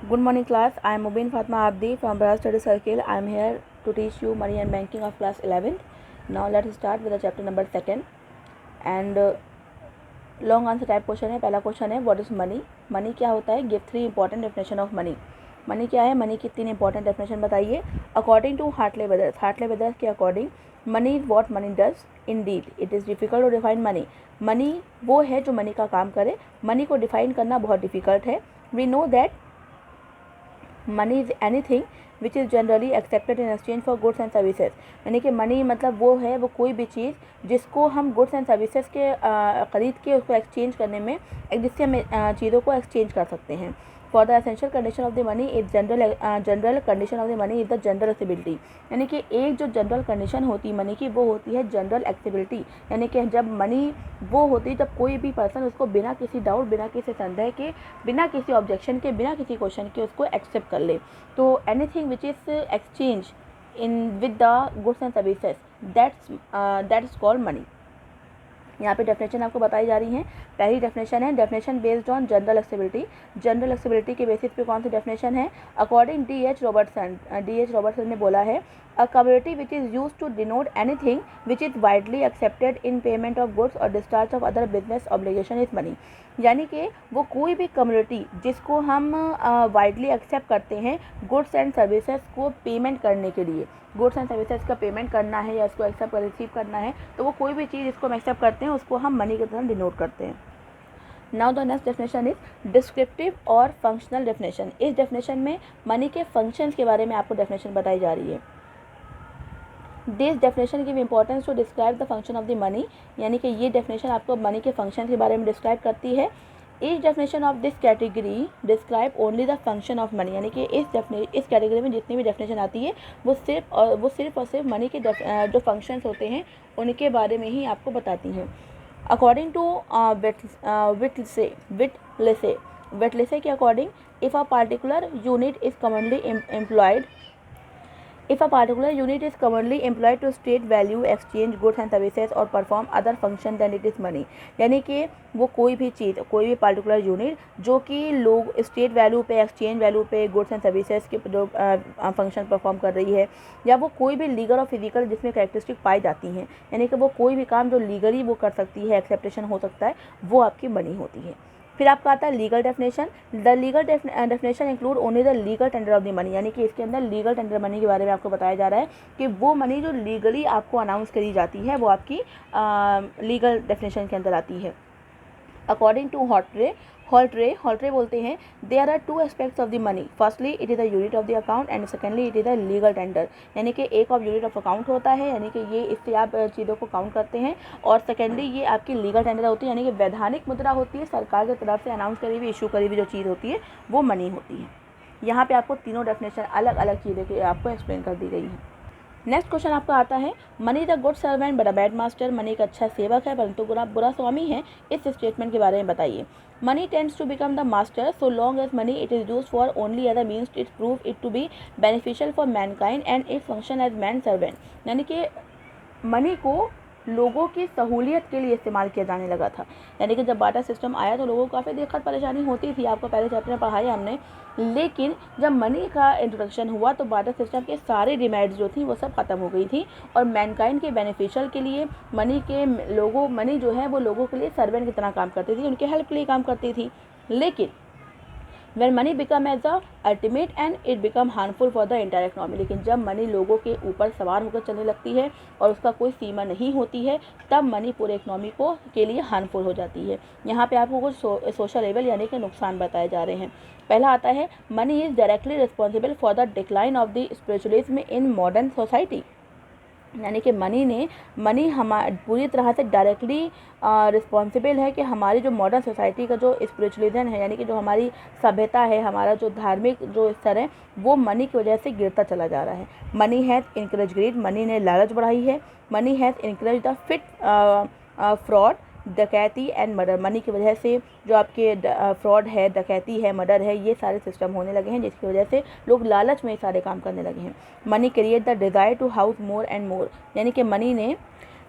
Good morning class. I am Mubin Fatma Abdi from Bharat Study Circle. I am here to teach you money and banking of class 11th. Now let's start with the chapter number 2nd. And long answer type question है. पहला question है what is money? Money क्या होता है? Give 3 important definition of money. Money क्या है? Money की 3 important definition बताइए. अकॉर्डिंग टू हार्टले ब्रदर्स के according money is what money does. Indeed it is difficult to define money. Money वो है जो मनी का काम करे. मनी को डिफाइन करना बहुत डिफ़िकल्ट है. We know that money is anything which is generally accepted in exchange for goods and services. यानी कि मनी मतलब वो है, वो कोई भी चीज़ जिसको हम गुड्स एंड सर्विसेज के ख़रीद के उसको एक्सचेंज करने में जिससे हम चीज़ों को एक्सचेंज कर सकते हैं. For the essential condition of the money is general condition of the money is the general accessibility. यानी कि एक जो जनरल कंडीशन होती है मनी की वो होती है जनरल एक्सेबिलिटी. यानी कि जब मनी वो होती है जब कोई भी पर्सन उसको बिना किसी डाउट, बिना किसी संदेह के, बिना किसी ऑब्जेक्शन के, बिना किसी क्वेश्चन के उसको एक्सेप्ट कर ले. तो anything which is exchange in with the goods and services that is called money. यहाँ पे डेफिनेशन आपको बताई जा रही हैं. पहली डेफिनेशन है definition based on general acceptability. General acceptability के बेसिस पे कौन सी डेफिनेशन है? According D.H. रॉबर्टसन ने बोला है a commodity which is use to denote anything which is widely accepted in payment of goods और discharge of other business obligation is money. यानी कि वो कोई भी कम्युनिटी जिसको हम वाइडली एक्सेप्ट करते हैं गुड्स एंड सर्विसेज को पेमेंट करने के लिए, गुड्स एंड सर्विसेज का पेमेंट करना है या उसको एक्सेप्ट रिसीव करना है, तो वो कोई भी चीज़ जिसको हम एक्सेप्ट करते हैं उसको हम मनी के तरह डिनोट करते हैं. Now the next definition is descriptive और फंक्शनल डेफिनेशन. इस डेफिनेशन में मनी के फंक्शंस के बारे में आपको डेफिनेशन बताई जा रही है. This definition give importance to describe the function of the money. यानी कि ये डेफिनेशन आपको मनी के फंक्शन के बारे में डिस्क्राइब करती है. इस definition of this category describe only the function of money. यानी कि इस कैटेगरी में जितनी भी डेफिनेशन आती है वो सिर्फ और सिर्फ मनी के जो फंक्शंस होते हैं उनके बारे में ही आपको बताती हैं. अकॉर्डिंग टू वेटलेसे के according if a particular unit is commonly employed If a particular unit is commonly employed to state value, exchange goods and services or perform other function, then it is money. यानी कि वो कोई भी चीज़, कोई भी particular unit जो कि लोग स्टेट वैल्यू पे, एक्सचेंज वैल्यू पे, गुड्स एंड सर्विसेज के जो फंक्शन परफॉर्म कर रही है, या वो कोई भी लीगल और फिजिकल जिसमें कैरेक्टरिस्टिक पाई जाती हैं, यानी कि वो कोई भी काम जो लीगली वो कर सकती है, एक्सेप्टेशन हो सकता है, वो आपकी मनी होती है. फिर आपका आता है legal definition. The legal definition include only the legal tender of the money. यानी कि इसके अंदर लीगल टेंडर मनी के बारे में आपको बताया जा रहा है कि वो मनी जो लीगली आपको अनाउंस करी जाती है वो आपकी लीगल डेफिनेशन के अंदर आती है. अकॉर्डिंग टू हॉल्ट्रे बोलते हैं there are 2 aspects of the money. Firstly it is the unit of the account and secondly it is the legal tender. यानी कि एक ऑफ यूनिट ऑफ अकाउंट होता है, यानी कि ये इससे आप चीज़ों को काउंट करते हैं, और सेकेंडली ये आपकी लीगल टेंडर होती है, यानी कि वैधानिक मुद्रा होती है, सरकार की तरफ से अनाउंस करी हुई, इशू करी हुई जो चीज़ होती है वो मनी होती है. यहाँ पे आपको तीनों डेफिनेशन अलग अलग चीज़ों की आपको एक्सप्लेन कर दी गई है. नेक्स्ट क्वेश्चन आपका आता है money the good servant but a bad master. Money एक अच्छा सेवक है परंतु बुरा स्वामी है. इस स्टेटमेंट के बारे में बताइए. Money tends to become the master so long as money it is use for only as a means it prove it to be beneficial for mankind and it function as man servant. यानी कि money को लोगों की सहूलियत के लिए इस्तेमाल किया जाने लगा था. यानी कि जब बाटा सिस्टम आया तो लोगों को काफ़ी दिक्कत परेशानी होती थी, आपको पहले चैप्टर में पढ़ाया हमने. लेकिन जब मनी का इंट्रोडक्शन हुआ तो बाटा सिस्टम के सारे डिमांड्स जो थी वो सब ख़त्म हो गई थी, और मैनकाइंड के बेनिफिशियल के लिए मनी जो है वो लोगों के लिए सर्वेंट की तरह काम करती थी, उनके हेल्प के लिए काम करती थी. लेकिन when money become as the ultimate and it become harmful for the entire economy. लेकिन जब मनी लोगों के ऊपर सवार होकर चलने लगती है और उसका कोई सीमा नहीं होती है, तब मनी पूरे इकोनॉमी को के लिए हार्मफुल हो जाती है. यहाँ पे आपको कुछ सोशल लेवल यानी कि नुकसान बताए जा रहे हैं. पहला आता है money is directly responsible for the decline of the spiritualism in modern society. यानी कि मनी पूरी तरह से डायरेक्टली रिस्पॉन्सिबल है कि हमारी जो मॉडर्न सोसाइटी का जो स्पिरिचुअलिज्म है, यानी कि जो हमारी सभ्यता है, हमारा जो धार्मिक जो स्तर है, वो मनी की वजह से गिरता चला जा रहा है. Money has encourage greed. Money ने लालच बढ़ाई है. Money has encourage the theft fraud, डकैती एंड मर्डर. मनी की वजह से जो आपके फ्रॉड है, डकैती है, मर्डर है, ये सारे सिस्टम होने लगे हैं, जिसकी वजह से लोग लालच में सारे काम करने लगे हैं. Money create the desire to house more and more. यानी कि मनी ने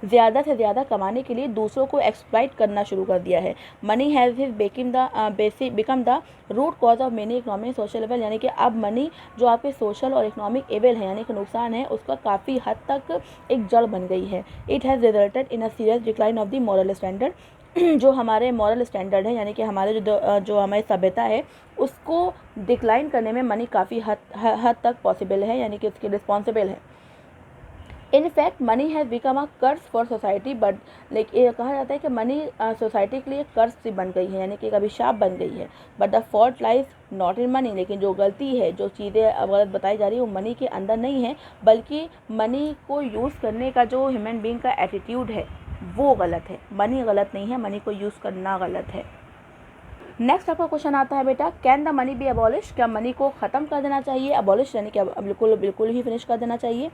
ज़्यादा से ज़्यादा कमाने के लिए दूसरों को एक्सप्लॉइट करना शुरू कर दिया है। Money has become the root cause of many economic social evil, यानी कि अब मनी जो आपके सोशल और इकोनॉमिक एवल है यानी कि नुकसान है उसका काफ़ी हद तक एक जड़ बन गई है। It has resulted in a serious decline of the moral standard, जो हमारे मॉरल स्टैंडर्ड है यानी कि हमारे जो हमारी सभ्यता है उसको डिक्लाइन करने में मनी काफ़ी हद तक पॉसिबल है, यानी कि उसकी रिस्पॉन्सिबल है। In fact money has become a curse for society, but लेकिन ये कहा जाता है कि मनी सोसाइटी के लिए कर्स सी बन गई है, यानी कि एक अभिशाप बन गई है। But the fault lies not in money, लेकिन जो गलती है, जो चीज़ें गलत बताई जा रही है वो मनी के अंदर नहीं है, बल्कि मनी को यूज़ करने का जो ह्यूमन बीइंग का एटीट्यूड है वो गलत है। मनी गलत नहीं है, मनी को यूज़ करना गलत है। नेक्स्ट आपका क्वेश्चन आता है बेटा, can the money be abolish, क्या मनी को ख़त्म कर देना चाहिए? अबॉलिश यानी कि बिल्कुल ही फिनिश कर देना चाहिए।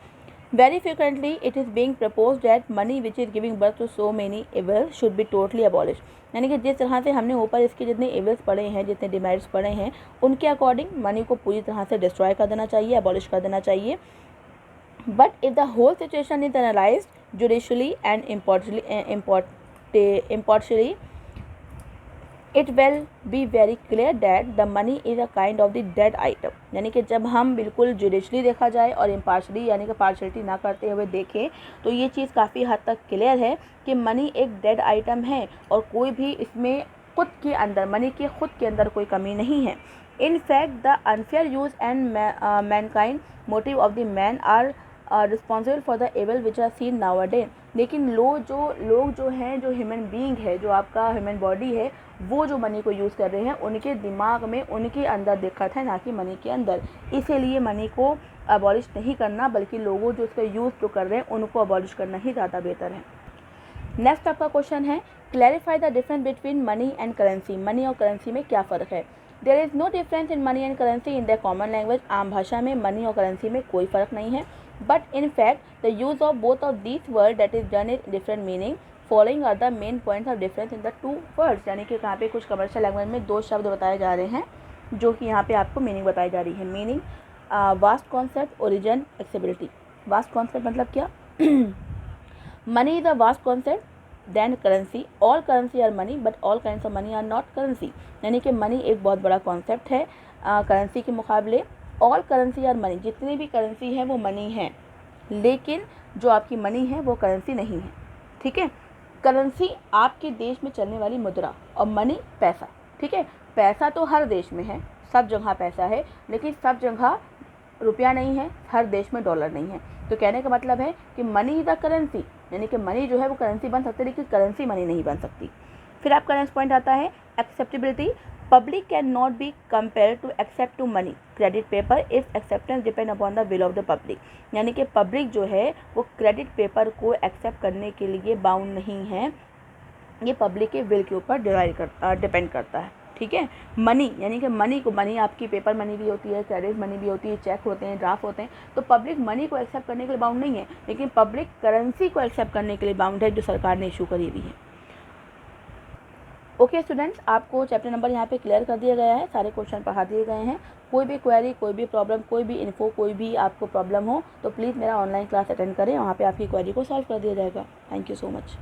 Very frequently, it is being proposed that money which is giving birth to so many evils should be totally abolished. यानी कि जिस तरह से हमने ऊपर इसके जितने एविल्स पढ़े हैं, जितने डिमेरिट्स पढ़े हैं, उनके अकॉर्डिंग मनी को पूरी तरह से डिस्ट्रॉय कर देना चाहिए, अबॉलिश कर देना चाहिए। But if the whole situation is analysed judicially and impartially, it will be very clear that the money is a kind of the dead item, यानी कि जब हम बिल्कुल जुडिशली देखा जाए और इम्पार्शली यानी कि पार्शलिटी ना करते हुए देखें तो ये चीज़ काफ़ी हद तक क्लियर है कि मनी एक डेड आइटम है और कोई भी इसमें खुद के अंदर मनी के खुद के अंदर कोई कमी नहीं है। In fact the unfair use and mankind motive of the man are responsible for the evil which are seen nowadays, लेकिन लोग जो हैं, जो ह्यूमन बीइंग है, जो आपका ह्यूमन बॉडी है, वो जो मनी को यूज़ कर रहे हैं उनके दिमाग में, उनके अंदर दिक्कत है, ना कि मनी के अंदर। इसीलिए मनी को अबॉलिश नहीं करना बल्कि लोगों जो उसका यूज़ जो कर रहे हैं उनको अबॉलिश करना ही ज़्यादा बेहतर है। नेक्स्ट आपका क्वेश्चन है, clarify the difference between money and currency, money और करेंसी में क्या फ़र्क है? There is no difference in money and currency in the common language, आम भाषा में मनी और करेंसी में कोई फ़र्क नहीं है। But in fact the use of both of this word that is done in different meaning, following are the main points of difference in the two words, यानी कि यहाँ पे कुछ कमर्शियल लैंग्वेज में दो शब्द बताए जा रहे हैं जो कि यहाँ पे आपको मीनिंग बताई जा रही है। Meaning vast concept, origin, accessibility. Vast concept मतलब क्या? Money is a vast concept then currency, all currency are money but all kinds of money are not currency, यानी कि मनी एक बहुत बड़ा कॉन्सेप्ट है करेंसी के मुकाबले। ऑल करेंसी आर मनी, जितनी भी करेंसी है वो मनी है, लेकिन जो आपकी मनी है वो करेंसी नहीं है। ठीक है, करेंसी आपके देश में चलने वाली मुद्रा और मनी पैसा। ठीक है, पैसा तो हर देश में है, सब जगह पैसा है, लेकिन सब जगह रुपया नहीं है, हर देश में डॉलर नहीं है। तो कहने का मतलब है कि मनी इज द करेंसी, यानी कि मनी जो है वो करेंसी बन सकती है लेकिन करेंसी मनी नहीं बन सकती। फिर आपका नेक्स्ट पॉइंट आता है acceptability. Public can not be compare to accept to money credit paper if acceptance depend upon the will of the public, यानी कि पब्लिक जो है वो क्रेडिट पेपर को एक्सेप्ट करने के लिए बाउंड नहीं है, ये पब्लिक के विल के ऊपर डिपेंड करता है। ठीक है, मनी यानी कि मनी आपकी पेपर मनी भी होती है, क्रेडिट मनी भी होती है, चेक होते हैं, ड्राफ्ट होते हैं, तो पब्लिक मनी को एक्सेप्ट करने के लिए बाउंड नहीं है, लेकिन पब्लिक करेंसी को एक्सेप्ट करने के लिए बाउंड है जो सरकार ने इशू करी हुई है। ओके स्टूडेंट्स, आपको चैप्टर नंबर यहाँ पे क्लियर कर दिया गया है, सारे क्वेश्चन पढ़ा दिए गए हैं। कोई भी क्वेरी, कोई भी प्रॉब्लम, कोई भी इन्फो, कोई भी आपको प्रॉब्लम हो तो प्लीज़ मेरा ऑनलाइन क्लास अटेंड करें, वहाँ पे आपकी क्वेरी को सॉल्व कर दिया जाएगा। Thank you so much.